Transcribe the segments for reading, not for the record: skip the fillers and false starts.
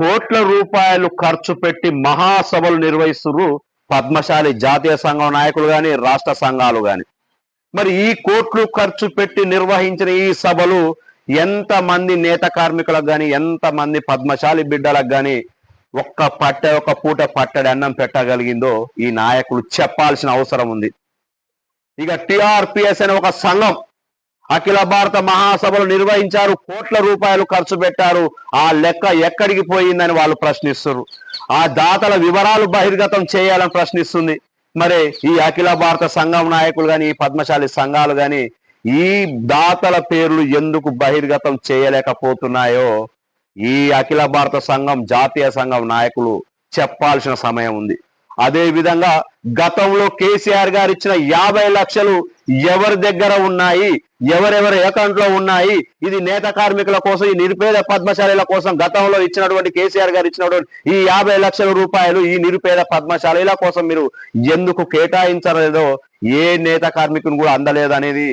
కోట్ల రూపాయలు ఖర్చు పెట్టి మహాసభలు నిర్వహిస్తున్నారు పద్మశాలి జాతీయ సంఘం నాయకులు కానీ రాష్ట్ర సంఘాలు కానీ. మరి ఈ కోట్లు ఖర్చు పెట్టి నిర్వహించిన ఈ సభలు ఎంతమంది నేత కార్మికులకు కానీ ఎంతమంది పద్మశాలి బిడ్డలకు కానీ ఒక పూట పట్టడి అన్నం పెట్టగలిగిందో ఈ నాయకులు చెప్పాల్సిన అవసరం ఉంది. ఇక టిఆర్పిఎస్ అనే ఒక సంఘం అఖిల భారత మహాసభలు నిర్వహించారు, కోట్ల రూపాయలు ఖర్చు పెట్టారు, ఆ లెక్క ఎక్కడికి పోయిందని వాళ్ళు ప్రశ్నిస్తున్నారు. ఆ దాతల వివరాలు బహిర్గతం చేయాలని ప్రశ్నిస్తుంది. మరి ఈ అఖిల భారత సంఘం నాయకులు కానీ ఈ పద్మశాలి సంఘాలు కానీ ఈ దాతల పేర్లు ఎందుకు బహిర్గతం చేయలేకపోతున్నాయో ఈ అఖిల భారత సంఘం జాతీయ సంఘం నాయకులు చెప్పాల్సిన సమయం ఉంది. అదే విధంగా గతంలో కేసీఆర్ గారు ఇచ్చిన 50 లక్షలు ఎవరి దగ్గర ఉన్నాయి, ఎవరెవరి అకౌంట్ లో ఉన్నాయి, ఇది నేత కార్మికుల కోసం, ఈ నిరుపేద పద్మశాలీల కోసం గతంలో ఇచ్చినటువంటి కేసీఆర్ గారు ఇచ్చినటువంటి ఈ 50 లక్షల రూపాయలు ఈ నిరుపేద పద్మశాలీల కోసం మీరు ఎందుకు కేటాయించలేదో ఏ నేత కార్మికుని కూడా అందలేదనేది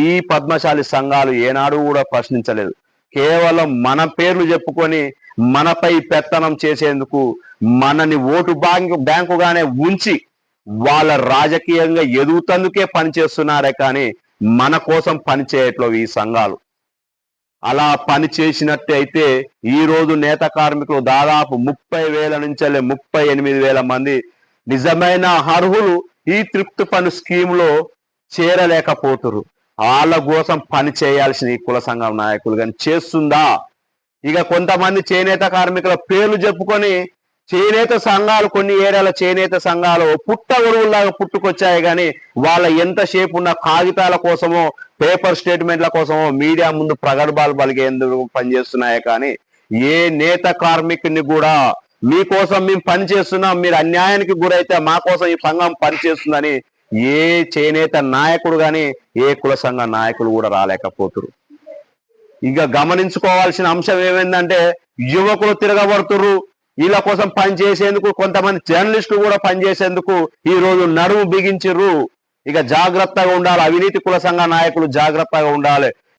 ఈ పద్మశాలి సంఘాలు ఏనాడు కూడా ప్రశ్నించలేదు. కేవలం మన పేర్లు చెప్పుకొని మనపై పెత్తనం చేసేందుకు మనని ఓటు బ్యాంకుగానే ఉంచి వాళ్ళ రాజకీయంగా ఎదుగుతందుకే పనిచేస్తున్నారే కానీ మన కోసం పనిచేయట్లేదు ఈ సంఘాలు. అలా పని చేసినట్టయితే ఈ రోజు నేత కార్మికులు దాదాపు 30,000 నుంచి 38,000 మంది నిజమైన అర్హులు ఈ తృప్తి పన్ను స్కీమ్ లో చేరలేకపోతున్నారు. వాళ్ళ కోసం పని చేయాల్సిన ఈ కుల సంఘం నాయకులు కానీ చేస్తుందా? ఇక కొంతమంది చేనేత కార్మికుల పేర్లు చెప్పుకొని చేనేత సంఘాలు, కొన్ని ఏరియాల చేనేత సంఘాలు పుట్ట గొడుగుల్లాగా పుట్టుకొచ్చాయి కానీ వాళ్ళ ఎంతసేపు ఉన్న కాగితాల కోసమో పేపర్ స్టేట్మెంట్ల కోసమో మీడియా ముందు ప్రగల్భాలు పలిగేందుకు పనిచేస్తున్నాయి కానీ ఏ నేత కార్మికుని కూడా మీకోసం మేము పనిచేస్తున్నాం, మీరు అన్యాయానికి గురైతే మా కోసం ఈ సంఘం పనిచేస్తుందని ఏ చేనేత నాయకుడు కానీ ఏ కుల సంఘ నాయకులు కూడా రాలేకపోతున్నారు. ఇక గమనించుకోవాల్సిన అంశం ఏమైందంటే యువకులు తిరగబడుతున్నారు. వీళ్ళ కోసం పనిచేసేందుకు కొంతమంది జర్నలిస్టులు కూడా పనిచేసేందుకు ఈ రోజు నడుము బిగించిర్రు. ఇక జాగ్రత్తగా ఉండాలి, అవినీతి కుల సంఘ నాయకులు జాగ్రత్తగా ఉండాలి.